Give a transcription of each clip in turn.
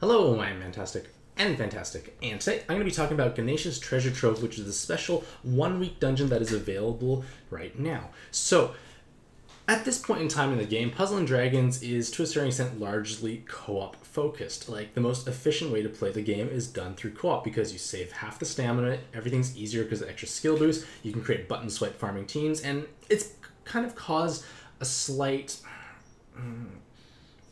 Hello, I'm Mantastic and Fantastic, and today I'm going to be talking about Ganesha's Treasure Trove, which is a special one-week dungeon that is available right now. So, at this point in time in the game, Puzzle and Dragons is, to a certain extent, largely co-op focused. Like, the most efficient way to play the game is done through co-op because you save half the stamina, everything's easier because of extra skill boost, you can create button swipe farming teams, and it's kind of caused a slight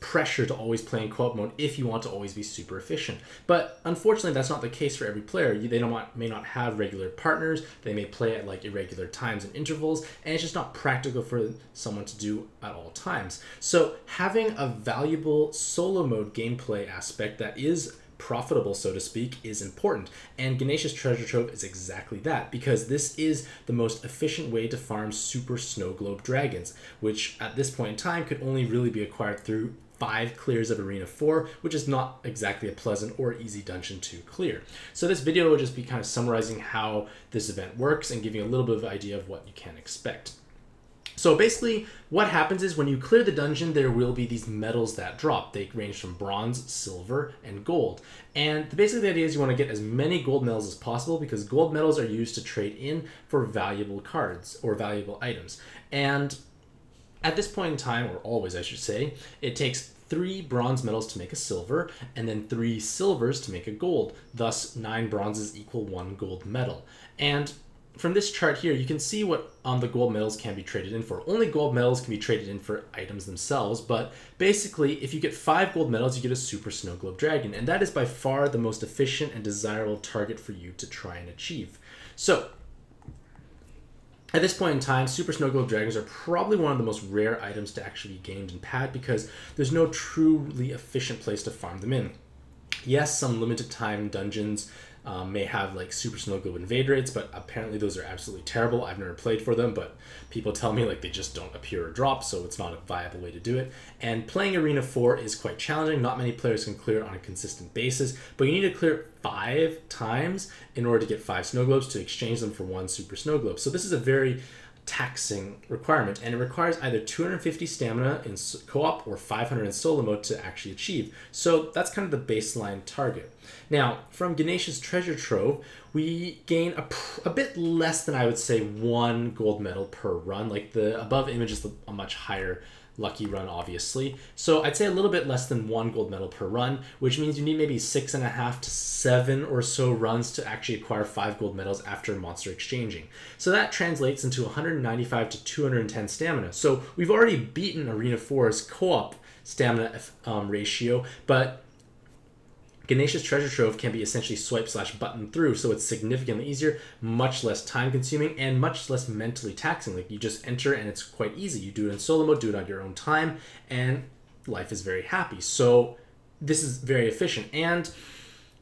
pressure to always play in co-op mode if you want to always be super efficient. But unfortunately, that's not the case for every player. They may not have regular partners, they may play at like irregular times and intervals, and it's just not practical for someone to do at all times. So having a valuable solo mode gameplay aspect that is profitable, so to speak, is important. And Ganesha's Treasure Trove is exactly that, because this is the most efficient way to farm super snow globe dragons, which at this point in time could only really be acquired through 5 clears of Arena 4, which is not exactly a pleasant or easy dungeon to clear. So this video will just be kind of summarizing how this event works and giving a little bit of an idea of what you can expect. So basically, what happens is when you clear the dungeon, there will be these medals that drop. They range from bronze, silver, and gold. And basically the idea is you want to get as many gold medals as possible because gold medals are used to trade in for valuable cards or valuable items. And at this point in time, or always I should say, it takes 3 bronze medals to make a silver, and then 3 silvers to make a gold. Thus, 9 bronzes equal 1 gold medal. And from this chart here, you can see what the gold medals can be traded in for. Only gold medals can be traded in for items themselves, but basically, if you get 5 gold medals, you get a Super Snow Globe Dragon, and that is by far the most efficient and desirable target for you to try and achieve. So, at this point in time, Super Snow Globe Dragons are probably one of the most rare items to actually be gamed and pad because there's no truly efficient place to farm them in. Yes, some limited time dungeons may have like Super Snow Globe invade rates, but apparently those are absolutely terrible. I've never played for them, but people tell me like they just don't appear or drop, so it's not a viable way to do it. And playing Arena 4 is quite challenging. Not many players can clear it on a consistent basis, but you need to clear it 5 times in order to get 5 snow globes to exchange them for 1 Super Snow Globe. So this is a very taxing requirement, and it requires either 250 stamina in co-op or 500 in solo mode to actually achieve. So that's kind of the baseline target. Now, from Ganesha's Treasure Trove, we gain a bit less than, I would say, 1 gold medal per run. Like the above image is a much higher lucky run, obviously. So I'd say a little bit less than 1 gold medal per run, which means you need maybe 6.5 to 7 or so runs to actually acquire 5 gold medals after monster exchanging. So that translates into 195 to 210 stamina. So we've already beaten Arena 4's co-op stamina ratio, but Ganesha's Treasure Trove can be essentially swipe/button through, so it's significantly easier, much less time consuming, and much less mentally taxing. Like, you just enter and it's quite easy. You do it in solo mode, do it on your own time, and life is very happy. So this is very efficient. And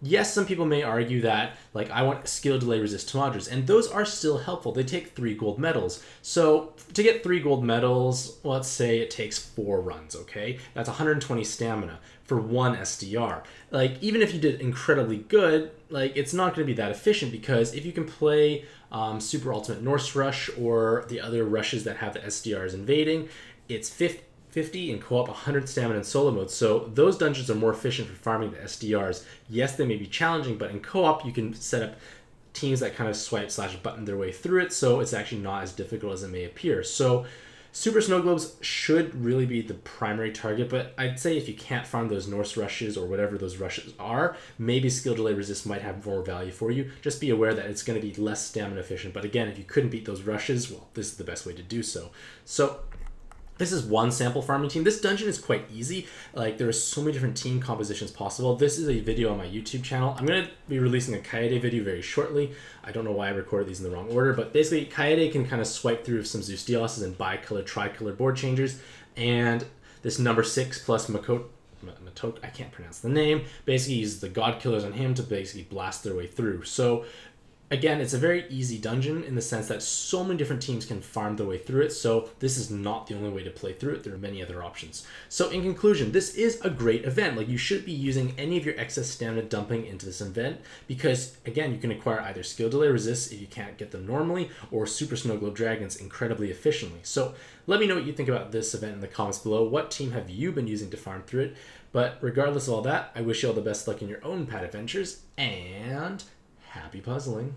yes, some people may argue that, like, I want skill delay resist Tamadras, and those are still helpful. They take 3 gold medals. So to get 3 gold medals, let's say it takes 4 runs, okay? That's 120 stamina for 1 SDR. Like, even if you did incredibly good, like, it's not going to be that efficient because if you can play Super Ultimate Norse Rush or the other rushes that have the SDRs invading, it's 50 in co-op, 100 stamina in solo mode. So those dungeons are more efficient for farming the SDRs. Yes, they may be challenging, but in co-op you can set up teams that kind of swipe/button their way through it, so it's actually not as difficult as it may appear. So Super Snow Globes should really be the primary target, but I'd say if you can't farm those Norse rushes or whatever those rushes are, maybe skill delay resist might have more value for you. Just be aware that it's going to be less stamina efficient, but again, if you couldn't beat those rushes, well, this is the best way to do so. So this is one sample farming team. This dungeon is quite easy. Like, there are so many different team compositions possible. This is a video on my YouTube channel. I'm going to be releasing a Kaede video very shortly. I don't know why I recorded these in the wrong order, but basically Kaede can kind of swipe through some Zeus Dioses and bicolor, tricolor board changers. And this number 6 plus Matok, I can't pronounce the name, basically uses the God Killers on him to basically blast their way through. So Again, it's a very easy dungeon in the sense that so many different teams can farm their way through it, so this is not the only way to play through it. There are many other options. So in conclusion, this is a great event. Like, you should be using any of your excess stamina dumping into this event because, again, you can acquire either skill delay resists if you can't get them normally, or super snow globe dragons incredibly efficiently. So let me know what you think about this event in the comments below. What team have you been using to farm through it? But regardless of all that, I wish you all the best luck in your own pad adventures, and happy puzzling.